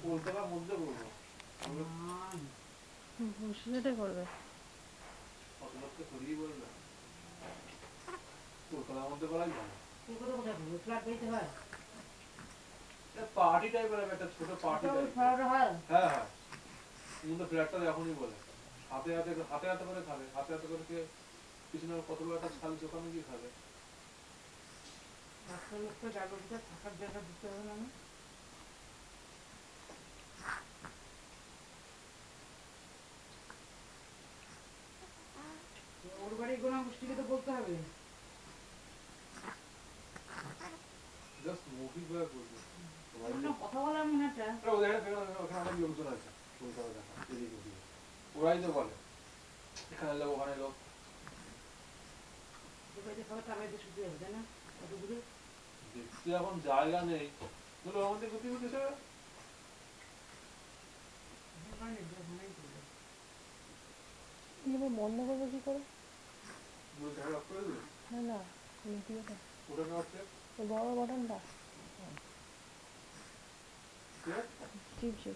কলকাতার মধ্যে করবো মুর্শিদাবাদে করবে কত লোককে সরিয়ে বলবে কলকাতার মধ্যে করাই ভালো কলকাতা কোথায় করবো ফ্ল্যাট পেতে হয় পার্টি টাইপের একটা ছোট পার্টি টাইপ হ্যাঁ হ্যাঁ কিন্তু ফ্ল্যাটটা এখনই বলে হাতে হাতে হাতে হাতে করে খাবে হাতে হাতে করে কে পিছনে কত বড় একটা ছাল দোকানে গিয়ে খাবে একটা লোককে জায়গাটা থাকার জায়গা দিতে হবে না ওর বাড়ি গোনা গোষ্ঠীকে তো বলতে হবে জাস্ট মুভি করে বলবো কথা বলার মনে একটা ওখানে অনেক লোকজন আছে কলকাতা দেখা এদিকে ওদিকে ওরাই তো বলে এখানে লোক ওখানে লোক দেখতে এখন জায়গা নেই আমাদের গতি হতেছে বন্ধ করবো কি করে? না না বড় বাটনটা টিপছে